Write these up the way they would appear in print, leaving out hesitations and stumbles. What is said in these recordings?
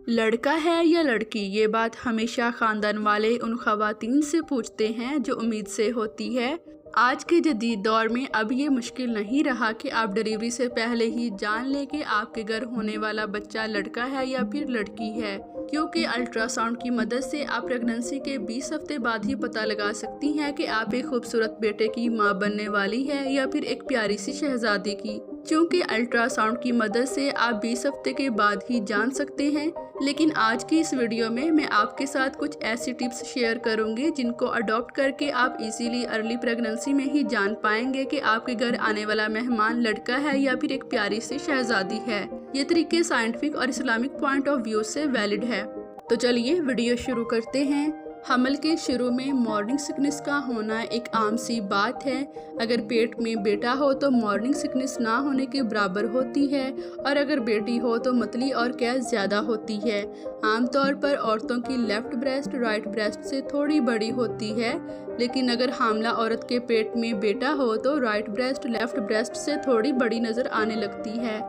लड़का है या लड़की, ये बात हमेशा ख़ानदान वाले उन ख़वातीन से पूछते हैं जो उम्मीद से होती है। आज के जदीद दौर में अब ये मुश्किल नहीं रहा कि आप डिलीवरी से पहले ही जान लें कि आपके घर होने वाला बच्चा लड़का है या फिर लड़की है, क्योंकि अल्ट्रासाउंड की मदद से आप प्रेगनेंसी के 20 हफ्ते बाद ही पता लगा सकती हैं कि आप एक खूबसूरत बेटे की मां बनने वाली है या फिर एक प्यारी सी शहजादी की। क्योंकि अल्ट्रासाउंड की मदद से आप 20 हफ्ते के बाद ही जान सकते हैं। लेकिन आज की इस वीडियो में मैं आपके साथ कुछ ऐसी टिप्स शेयर करूंगी जिनको अडॉप्ट करके आप इजीली अर्ली प्रेगनेंसी में ही जान पाएंगे कि आपके घर आने वाला मेहमान लड़का है या फिर एक प्यारी सी शहजादी है। ये तरीके साइंटिफिक और इस्लामिक पॉइंट ऑफ व्यू से वैलिड है। तो चलिए वीडियो शुरू करते हैं। हमल के शुरू में मॉर्निंग सिकनेस का होना एक आम सी बात है। अगर पेट में बेटा हो तो मॉर्निंग सिकनेस ना होने के बराबर होती है, और अगर बेटी हो तो मतली और कैस ज़्यादा होती है। आमतौर पर औरतों की लेफ़्ट ब्रेस्ट राइट ब्रेस्ट से थोड़ी बड़ी होती है, लेकिन अगर हामला औरत के पेट में बेटा हो तो राइट ब्रेस्ट लेफ़्ट ब्रेस्ट से थोड़ी बड़ी नज़र आने लगती है।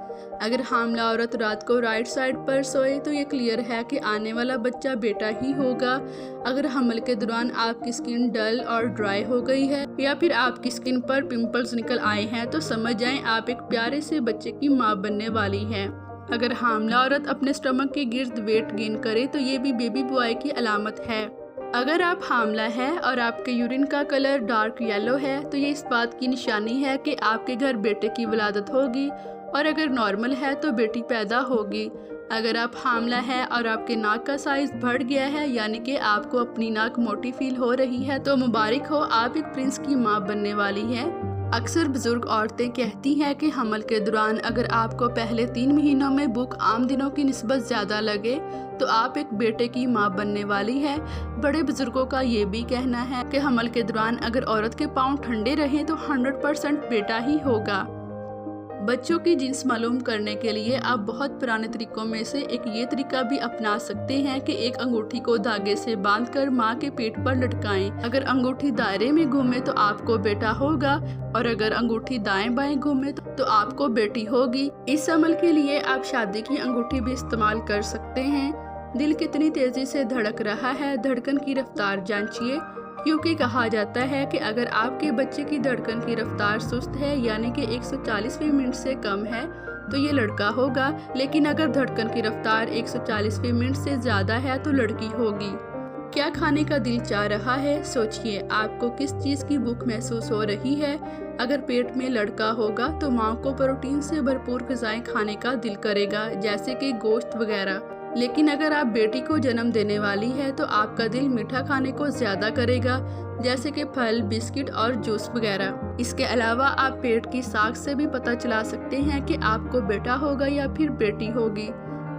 अगर हामला औरत रात को राइट साइड पर सोए तो ये क्लियर है कि आने वाला बच्चा बेटा ही होगा। अगर हमल के दौरान आपकी स्किन डल और ड्राई हो गई है या फिर आपकी स्किन पर पिंपल्स निकल आए हैं तो समझ जाएं आप एक प्यारे से बच्चे की मां बनने वाली हैं। अगर हामला औरत अपने स्टमक के गिर्द वेट गेन करे तो ये भी बेबी बॉय की अलामत है। अगर आप हामला है और आपके यूरिन का कलर डार्क येलो है तो ये इस बात की निशानी है कि आपके घर बेटे की विलादत होगी, और अगर नॉर्मल है तो बेटी पैदा होगी। अगर आप हामला है और आपके नाक का साइज बढ़ गया है, यानी कि आपको अपनी नाक मोटी फील हो रही है, तो मुबारक हो, आप एक प्रिंस की मां बनने वाली हैं। अक्सर बुजुर्ग औरतें कहती हैं कि हमल के दौरान अगर आपको पहले 3 महीनों में भूख आम दिनों की निस्बत ज़्यादा लगे तो आप एक बेटे की मां बनने वाली है। बड़े बुजुर्गों का ये भी कहना है कि हमल के दौरान अगर औरत के पाँव ठंडे रहें तो 100% बेटा ही होगा। बच्चों की जिन्स मालूम करने के लिए आप बहुत पुराने तरीकों में से एक ये तरीका भी अपना सकते हैं कि एक अंगूठी को धागे से बांधकर मां के पेट पर लटकाएं। अगर अंगूठी दायरे में घूमे तो आपको बेटा होगा, और अगर अंगूठी दाएं बाएं घूमे तो आपको बेटी होगी। इस अमल के लिए आप शादी की अंगूठी भी इस्तेमाल कर सकते हैं। दिल कितनी तेजी से धड़क रहा है, धड़कन की रफ्तार जांचिए, क्योंकि कहा जाता है कि अगर आपके बच्चे की धड़कन की रफ्तार सुस्त है यानी कि 140वें मिनट से कम है तो ये लड़का होगा, लेकिन अगर धड़कन की रफ्तार 140वें मिनट से ज़्यादा है तो लड़की होगी। क्या खाने का दिल चाह रहा है? सोचिए आपको किस चीज़ की भूख महसूस हो रही है। अगर पेट में लड़का होगा तो माँ को प्रोटीन से भरपूर ग़िज़ाएं खाने का दिल करेगा, जैसे कि गोश्त वगैरह। लेकिन अगर आप बेटी को जन्म देने वाली है तो आपका दिल मीठा खाने को ज़्यादा करेगा, जैसे कि फल, बिस्किट और जूस वगैरह। इसके अलावा आप पेट की साख से भी पता चला सकते हैं कि आपको बेटा होगा या फिर बेटी होगी।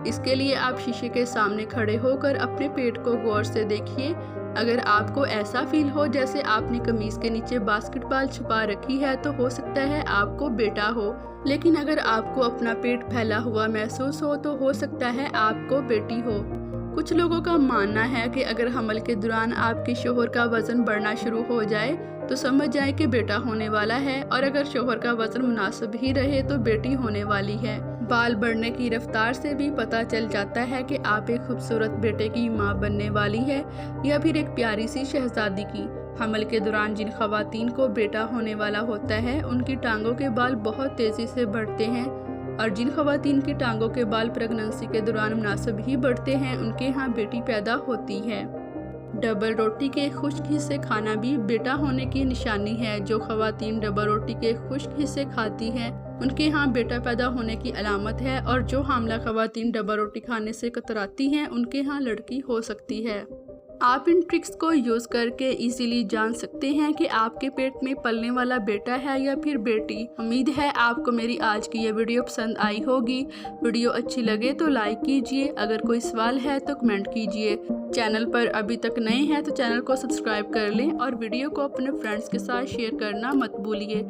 इसके लिए आप शीशे के सामने खड़े होकर अपने पेट को गौर से देखिए। अगर आपको ऐसा फील हो जैसे आपने कमीज़ के नीचे बास्केटबॉल छुपा रखी है तो हो सकता है आपको बेटा हो, लेकिन अगर आपको अपना पेट फैला हुआ महसूस हो सकता है आपको बेटी हो। कुछ लोगों का मानना है कि अगर हमल के दौरान आपके शोहर का वज़न बढ़ना शुरू हो जाए तो समझ जाए कि बेटा होने वाला है, और अगर शोहर का वज़न मुनासिब ही रहे तो बेटी होने वाली है। बाल बढ़ने की रफ्तार से भी पता चल जाता है कि आप एक खूबसूरत बेटे की मां बनने वाली है या फिर एक प्यारी सी शहजादी की। हमल के दौरान जिन ख़वातीन को बेटा होने वाला होता है उनकी टांगों के बाल बहुत तेज़ी से बढ़ते हैं, और जिन ख़वातीन की टांगों के बाल प्रेगनेंसी के दौरान मुनासिब ही बढ़ते हैं उनके यहाँ बेटी पैदा होती है। डबल रोटी के खुश्क हिस्से खाना भी बेटा होने की निशानी है। जो ख़वातीन डबल रोटी के खुश्क हिस्से खाती हैं उनके यहाँ बेटा पैदा होने की अलामत है, और जो हामला ख़वातीन डबल रोटी खाने से कतराती हैं उनके यहाँ लड़की हो सकती है। आप इन ट्रिक्स को यूज़ करके इजीली जान सकते हैं कि आपके पेट में पलने वाला बेटा है या फिर बेटी। उम्मीद है आपको मेरी आज की ये वीडियो पसंद आई होगी। वीडियो अच्छी लगे तो लाइक कीजिए, अगर कोई सवाल है तो कमेंट कीजिए। चैनल पर अभी तक नए हैं तो चैनल को सब्सक्राइब कर लें और वीडियो को अपने फ्रेंड्स के साथ शेयर करना मत भूलिए।